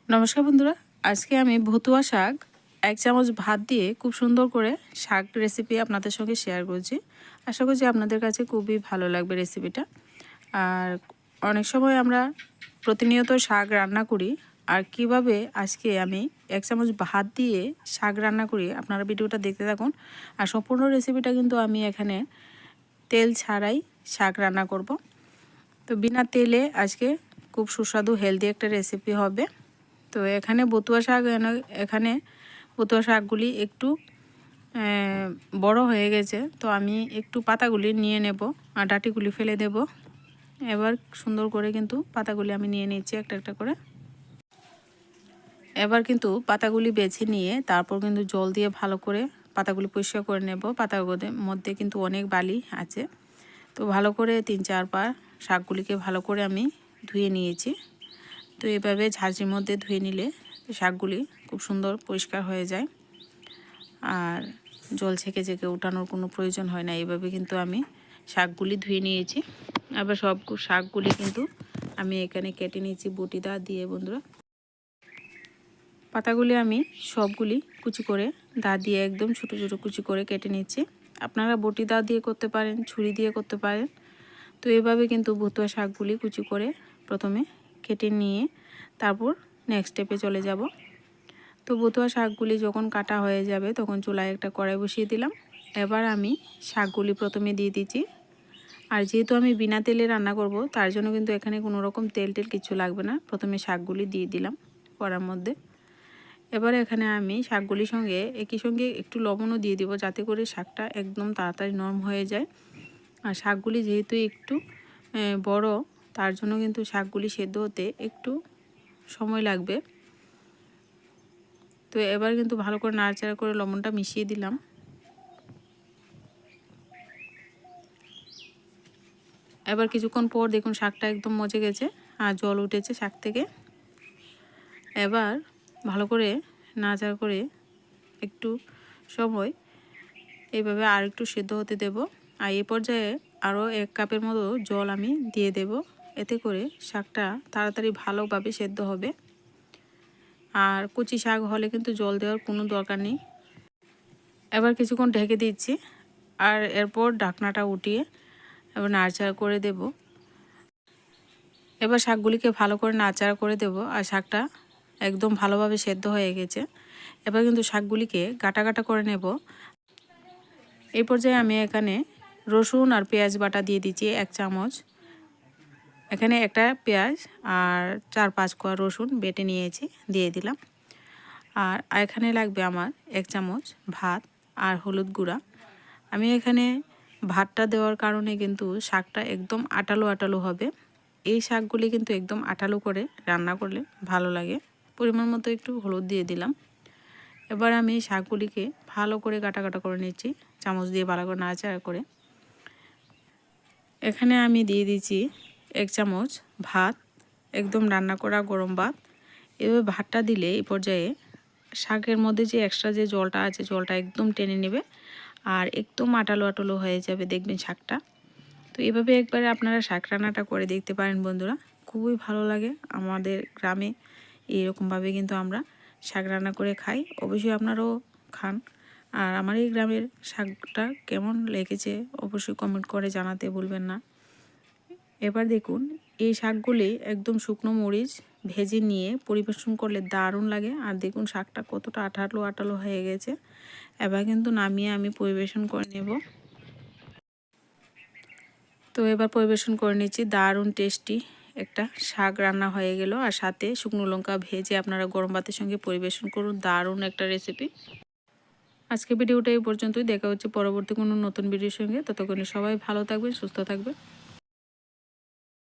নমস্কার বন্ধুরা, আজকে আমি ভতুয়া শাক 1 চামচ ভাত দিয়ে খুব সুন্দর করে শাক রেসিপি আপনাদের সঙ্গে শেয়ার করছি। আশা করছি আপনাদের কাছে খুবই ভালো লাগবে রেসিপিটা। আর অনেক সময় আমরা প্রতিনিয়ত শাক রান্না করি, আর কিভাবে আজকে আমি 1 চামচ ভাত দিয়ে শাক রান্না করি আপনারা ভিডিওটা দেখতে থাকুন। আর সম্পূর্ণ রেসিপিটা কিন্তু আমি এখানে তেল ছাড়াই শাক রান্না করব। তো বিনা তেলে আজকে খুব সুস্বাদু হেলদি একটা রেসিপি হবে। তো এখানে বতুয়া শাকগুলি একটু বড় হয়ে গেছে, তো আমি একটু পাতাগুলি নিয়ে নেব আর ডাঁটিগুলি ফেলে দেব। এবার সুন্দর করে কিন্তু পাতাগুলি আমি নিয়ে নিচ্ছি একটা একটা করে। এবার কিন্তু পাতাগুলি বেছে নিয়ে তারপর কিন্তু জল দিয়ে ভালো করে পাতাগুলি পরিষ্কার করে নেব। পাতাগুলির মধ্যে কিন্তু অনেক বালি আছে, তো ভালো করে 3-4 বার শাকগুলিকে ভালো করে আমি ধুয়ে নিয়েছি। তো এভাবে ঝাঁঝরির মধ্যে ধুয়ে নিলে শাকগুলি খুব সুন্দর পরিষ্কার হয়ে যায়, আর জল ছেঁকে ছেঁকে উঠানোর কোনো প্রয়োজন হয় না। এইভাবে কিন্তু আমি শাকগুলি ধুয়ে নিয়েছি। আবার সব শাকগুলি কিন্তু আমি এখানে কেটে নিয়েছি বটি দা দিয়ে। বন্ধুরা, পাতাগুলি আমি সবগুলি কুচি করে দা দিয়ে একদম ছোটো ছোটো কুচি করে কেটে নিচ্ছি। আপনারা বটি দা দিয়ে করতে পারেন, ছুরি দিয়ে করতে পারেন। তো এইভাবে কিন্তু ভুতুয়া শাকগুলি কুচি করে প্রথমে কেটে নিয়ে তারপর নেক্সট স্টেপে চলে যাব। তো বতুয়া শাকগুলি যখন কাটা হয়ে যাবে তখন চুলায় একটা কড়াই বসিয়ে দিলাম। এবার আমি শাকগুলি প্রথমে দিয়ে দিচ্ছি। আর যেহেতু আমি বিনা তেলে রান্না করব, তার জন্য কিন্তু এখানে কোনো রকম তেল কিছু লাগবে না। প্রথমে শাকগুলি দিয়ে দিলাম কড়ার মধ্যে। এবার এখানে আমি শাকগুলির সঙ্গে একই সঙ্গে একটু লবণও দিয়ে দিব, যাতে করে শাকটা একদম তাড়াতাড়ি নরম হয়ে যায়। আর শাকগুলি যেহেতু একটু বড়, তার জন্য কিন্তু শাকগুলি সেদ্ধ হতে একটু সময় লাগবে। তো এবার কিন্তু ভালো করে নাড়াচাড়া করে লবণটা মিশিয়ে দিলাম। এবার কিছুক্ষণ পর দেখুন শাকটা একদম মজে গেছে আর জল উঠেছে শাক থেকে। এবার ভালো করে নাড়াচাড়া করে একটু সময় এইভাবে আর একটু সেদ্ধ হতে দেব। আর এই পর্যায়ে আরও 1 কাপের মতো জল আমি দিয়ে দেব, এতে করে শাকটা তাড়াতাড়ি ভালোভাবে সেদ্ধ হবে। আর কচি শাক হলে কিন্তু জল দেওয়ার কোনো দরকার নেই। এবার কিছুক্ষণ ঢেকে দিচ্ছি, আর এরপর ঢাকনাটা উঠিয়ে এবার নাড়াচাড়া করে দেব। এবার শাকগুলিকে ভালো করে নাড়াচাড়া করে দেব, আর শাকটা একদম ভালোভাবে সেদ্ধ হয়ে গেছে। এবার কিন্তু শাকগুলিকে গাটা গাটা করে নেব। এই পর্যায়ে আমি এখানে রসুন আর পেঁয়াজ বাটা দিয়ে দিচ্ছি 1 চামচ। এখানে একটা পেঁয়াজ আর 4-5 কোয়া রসুন বেটে নিয়েছি, দিয়ে দিলাম। আর এখানে লাগবে আমার 1 চামচ ভাত আর হলুদ গুঁড়া। আমি এখানে ভাতটা দেওয়ার কারণে কিন্তু শাকটা একদম আটালো আটালো হবে। এই শাকগুলি কিন্তু একদম আটালো করে রান্না করলে ভালো লাগে। পরিমাণ মতো একটু হলুদ দিয়ে দিলাম। এবার আমি শাকগুলিকে ভালো করে কাটা কাটা করে নিচ্ছি, চামচ দিয়ে ভালো করে নাড়াচাড়া করে। এখানে আমি দিয়ে দিচ্ছি 1 চামচ ভাত, একদম রান্না করা গরম ভাত। এভাবে ভাতটা দিলে এই পর্যায়ে শাকের মধ্যে যে এক্সট্রা যে জলটা আছে, জলটা একদম টেনে নেবে আর একদম আটালো আটালো হয়ে যাবে দেখবেন শাকটা। তো এভাবে একবারে আপনারা শাক রান্নাটা করে দেখতে পারেন বন্ধুরা, খুবই ভালো লাগে। আমাদের গ্রামে এইরকমভাবে কিন্তু আমরা শাক রান্না করে খাই, অবশ্যই আপনারাও খান। আর আমার এই গ্রামের শাকটা কেমন লেগেছে অবশ্যই কমেন্ট করে জানাতে ভুলবেন না। এবার দেখুন এই শাকগুলি একদম শুকনো মরিচ ভেজে নিয়ে পরিবেশন করলে দারুণ লাগে। আর দেখুন শাকটা কতটা আঠালো আঠালো হয়ে গেছে। এবার কিন্তু নামিয়ে আমি পরিবেশন করে নেব। তো এবার পরিবেশন করে নিচ্ছি, দারুণ টেস্টি একটা শাক রান্না হয়ে গেল। আর সাথে শুকনো লঙ্কা ভেজে আপনারা গরম ভাতের সঙ্গে পরিবেশন করুন, দারুণ একটা রেসিপি। আজকে ভিডিওটা এই পর্যন্তই, দেখা হচ্ছে পরবর্তী কোনো নতুন ভিডিওর সঙ্গে। ততক্ষণে সবাই ভালো থাকবেন, সুস্থ থাকবেন।